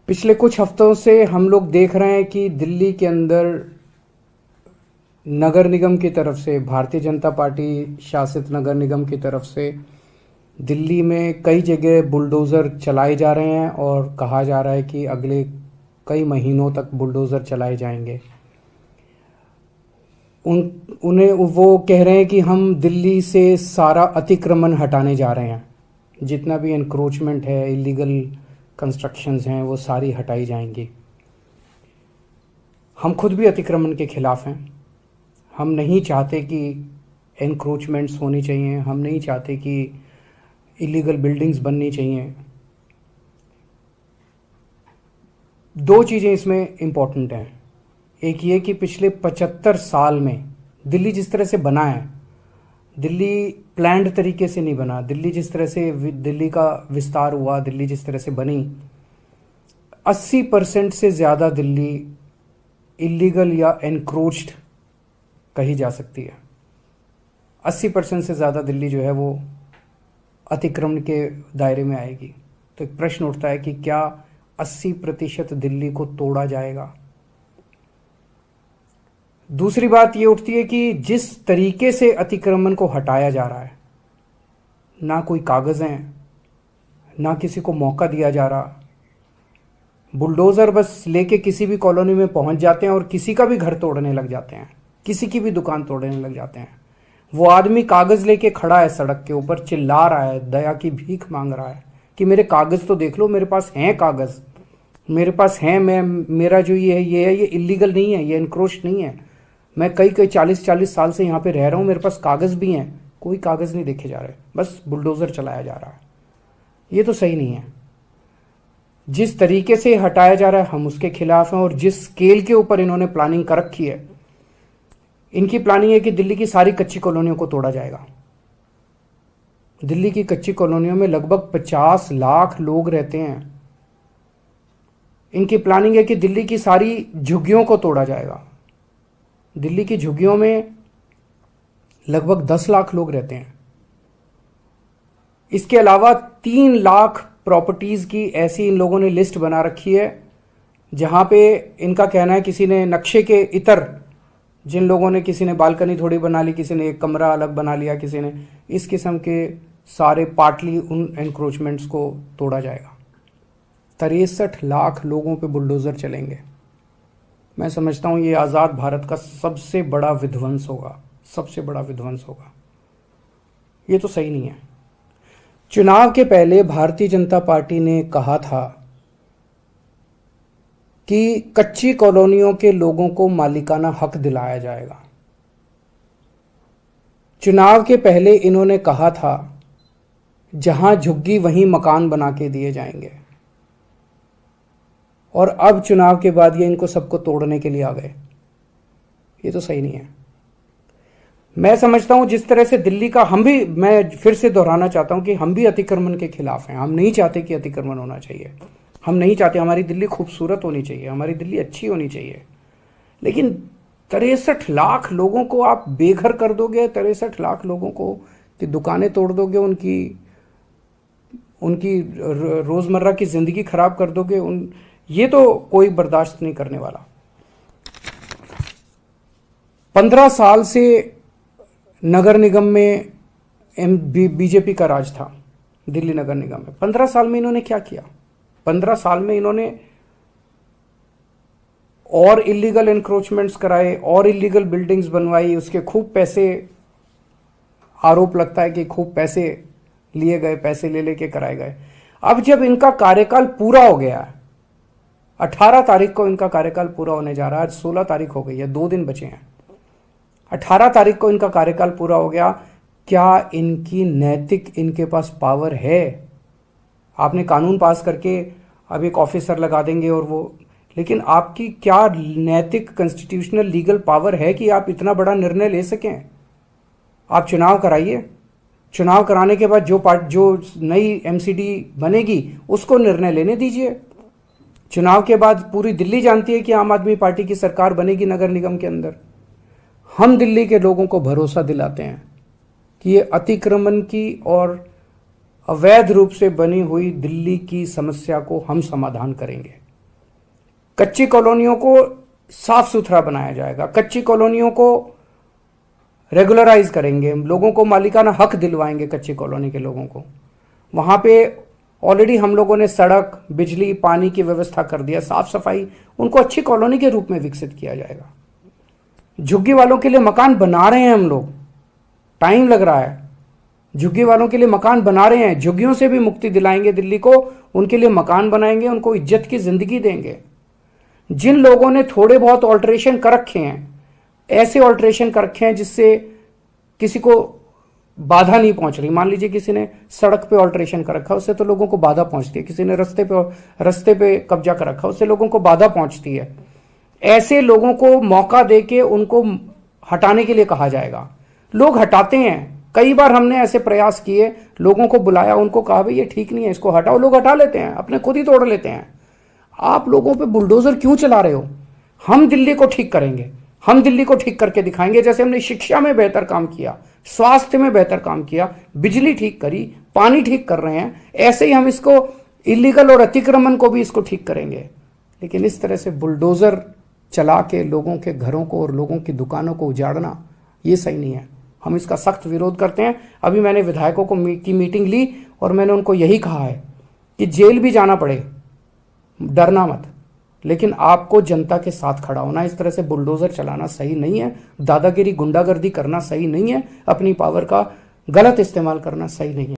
पिछले कुछ हफ्तों से हम लोग देख रहे हैं कि दिल्ली के अंदर नगर निगम की तरफ से, भारतीय जनता पार्टी शासित नगर निगम की तरफ से दिल्ली में कई जगह बुलडोज़र चलाए जा रहे हैं और कहा जा रहा है कि अगले कई महीनों तक बुलडोज़र चलाए जाएंगे। उन्हें वो कह रहे हैं कि हम दिल्ली से सारा अतिक्रमण हटाने जा रहे हैं, जितना भी एनक्रोचमेंट है, इलीगल कंस्ट्रक्शंस हैं, वो सारी हटाई जाएंगी। हम खुद भी अतिक्रमण के खिलाफ हैं। हम नहीं चाहते कि एनक्रोचमेंट्स होनी चाहिए, हम नहीं चाहते कि इलीगल बिल्डिंग्स बननी चाहिए। दो चीज़ें इसमें इम्पॉर्टेंट हैं। एक ये कि पिछले 75 साल में दिल्ली जिस तरह से बना है, दिल्ली प्लान्ड तरीके से नहीं बना। दिल्ली जिस तरह से दिल्ली का विस्तार हुआ, दिल्ली जिस तरह से बनी, 80% से ज़्यादा दिल्ली इलीगल या एनक्रोच्ड कही जा सकती है। 80% से ज़्यादा दिल्ली जो है वो अतिक्रमण के दायरे में आएगी। तो एक प्रश्न उठता है कि क्या 80% दिल्ली को तोड़ा जाएगा? दूसरी बात ये उठती है कि जिस तरीके से अतिक्रमण को हटाया जा रहा है, ना कोई कागज़ हैं, ना किसी को मौका दिया जा रहा। बुलडोज़र बस लेके किसी भी कॉलोनी में पहुंच जाते हैं और किसी का भी घर तोड़ने लग जाते हैं, किसी की भी दुकान तोड़ने लग जाते हैं। वो आदमी कागज़ लेके खड़ा है सड़क के ऊपर, चिल्ला रहा है, दया की भीख मांग रहा है कि मेरे कागज़ तो देख लो, मेरे पास हैं कागज़, मेरे पास हैं, मेरा जो ये है ये इलीगल नहीं है, ये एनक्रोच नहीं है, मैं कई 40 साल से यहाँ पे रह रहा हूँ, मेरे पास कागज़ भी हैं। कोई कागज़ नहीं देखे जा रहे, बस बुलडोज़र चलाया जा रहा है। ये तो सही नहीं है। जिस तरीके से हटाया जा रहा है हम उसके खिलाफ हैं, और जिस स्केल के ऊपर इन्होंने प्लानिंग कर रखी है, इनकी प्लानिंग है कि दिल्ली की सारी कच्ची कॉलोनियों को तोड़ा जाएगा। दिल्ली की कच्ची कॉलोनियों में लगभग 50 लाख लोग रहते हैं। इनकी प्लानिंग है कि दिल्ली की सारी झुग्गियों को तोड़ा जाएगा। दिल्ली की झुग्गियों में लगभग 10 लाख लोग रहते हैं। इसके अलावा 3 लाख प्रॉपर्टीज की ऐसी इन लोगों ने लिस्ट बना रखी है, जहां पे इनका कहना है किसी ने नक्शे के इतर, जिन लोगों ने, किसी ने बालकनी थोड़ी बना ली, किसी ने एक कमरा अलग बना लिया, किसी ने इस किस्म के सारे पार्टली उन एनक्रोचमेंट्स को तोड़ा जाएगा। 63 लाख लोगों पे बुलडोज़र चलेंगे। मैं समझता हूँ ये आज़ाद भारत का सबसे बड़ा विध्वंस होगा, सबसे बड़ा विध्वंस होगा। ये तो सही नहीं है। चुनाव के पहले भारतीय जनता पार्टी ने कहा था कि कच्ची कॉलोनियों के लोगों को मालिकाना हक दिलाया जाएगा। चुनाव के पहले इन्होंने कहा था जहां झुग्गी वहीं मकान बना के दिए जाएंगे, और अब चुनाव के बाद ये इनको सबको तोड़ने के लिए आ गए। ये तो सही नहीं है। मैं समझता हूं जिस तरह से दिल्ली का, मैं फिर से दोहराना चाहता हूं कि हम भी अतिक्रमण के खिलाफ हैं। हम नहीं चाहते कि अतिक्रमण होना चाहिए, हम नहीं चाहते। हमारी दिल्ली खूबसूरत होनी चाहिए, हमारी दिल्ली अच्छी होनी चाहिए। लेकिन 63 लाख लोगों को आप बेघर कर दोगे, 63 लाख लोगों को की दुकानें तोड़ दोगे, उनकी रोजमर्रा की जिंदगी खराब कर दोगे, ये तो कोई बर्दाश्त नहीं करने वाला। 15 साल से नगर निगम में बीजेपी का राज था, दिल्ली नगर निगम में। 15 साल में इन्होंने क्या किया? 15 साल में इन्होंने और इलीगल एनक्रोचमेंट्स कराए, और इलीगल बिल्डिंग्स बनवाई, उसके खूब पैसे, आरोप लगता है कि खूब पैसे लिए गए, पैसे ले लेके कराए गए। अब जब इनका कार्यकाल पूरा हो गया है, 18 तारीख को इनका कार्यकाल पूरा होने जा रहा है, आज 16 तारीख हो गई है, 2 दिन बचे हैं। 18 तारीख को इनका कार्यकाल पूरा हो गया। क्या इनकी नैतिक, इनके पास पावर है? आपने कानून पास करके अब एक ऑफिसर लगा देंगे और वो, लेकिन आपकी क्या नैतिक, कॉन्स्टिट्यूशनल, लीगल पावर है कि आप इतना बड़ा निर्णय ले सकें? आप चुनाव कराइए, चुनाव कराने के बाद जो नई एमसीडी बनेगी उसको निर्णय लेने दीजिए। चुनाव के बाद पूरी दिल्ली जानती है कि आम आदमी पार्टी की सरकार बनेगी नगर निगम के अंदर। हम दिल्ली के लोगों को भरोसा दिलाते हैं कि ये अतिक्रमण की और अवैध रूप से बनी हुई दिल्ली की समस्या को हम समाधान करेंगे। कच्ची कॉलोनियों को साफ सुथरा बनाया जाएगा, कच्ची कॉलोनियों को रेगुलराइज करेंगे, लोगों को मालिकाना हक दिलवाएंगे कच्ची कॉलोनी के लोगों को। वहां पे ऑलरेडी हम लोगों ने सड़क, बिजली, पानी की व्यवस्था कर दिया, साफ सफाई, उनको अच्छी कॉलोनी के रूप में विकसित किया जाएगा। झुग्गी वालों के लिए मकान बना रहे हैं हम लोग, टाइम लग रहा है, झुग्गी वालों के लिए मकान बना रहे हैं, झुग्गियों से भी मुक्ति दिलाएंगे दिल्ली को, उनके लिए मकान बनाएंगे, उनको इज्जत की जिंदगी देंगे। जिन लोगों ने थोड़े बहुत ऑल्ट्रेशन कर रखे हैं, ऐसे ऑल्ट्रेशन कर रखे हैं जिससे किसी को बाधा नहीं पहुंच रही, मान लीजिए किसी ने सड़क पे ऑल्ट्रेशन कर रखा, उससे तो लोगों को बाधा पहुंचती है, किसी ने रस्ते पे कब्जा कर रखा, उससे लोगों को बाधा पहुंचती है। ऐसे लोगों को मौका देके उनको हटाने के लिए कहा जाएगा। लोग हटाते हैं, कई बार हमने ऐसे प्रयास किए, लोगों को बुलाया, उनको कहा भाई ये ठीक नहीं है, इसको हटाओ, लोग हटा लेते हैं, अपने खुद ही तोड़ लेते हैं। आप लोगों पे बुलडोजर क्यों चला रहे हो? हम दिल्ली को ठीक करेंगे, हम दिल्ली को ठीक करके दिखाएंगे। जैसे हमने शिक्षा में बेहतर काम किया, स्वास्थ्य में बेहतर काम किया, बिजली ठीक करी, पानी ठीक कर रहे हैं, ऐसे ही हम इसको इलीगल और अतिक्रमण को भी इसको ठीक करेंगे। लेकिन इस तरह से बुलडोजर चला के लोगों के घरों को और लोगों की दुकानों को उजाड़ना, ये सही नहीं है। हम इसका सख्त विरोध करते हैं। अभी मैंने विधायकों की मीटिंग ली और मैंने उनको यही कहा है कि जेल भी जाना पड़े, डरना मत, लेकिन आपको जनता के साथ खड़ा होना। इस तरह से बुलडोजर चलाना सही नहीं है, दादागिरी, गुंडागर्दी करना सही नहीं है, अपनी पावर का गलत इस्तेमाल करना सही नहीं है।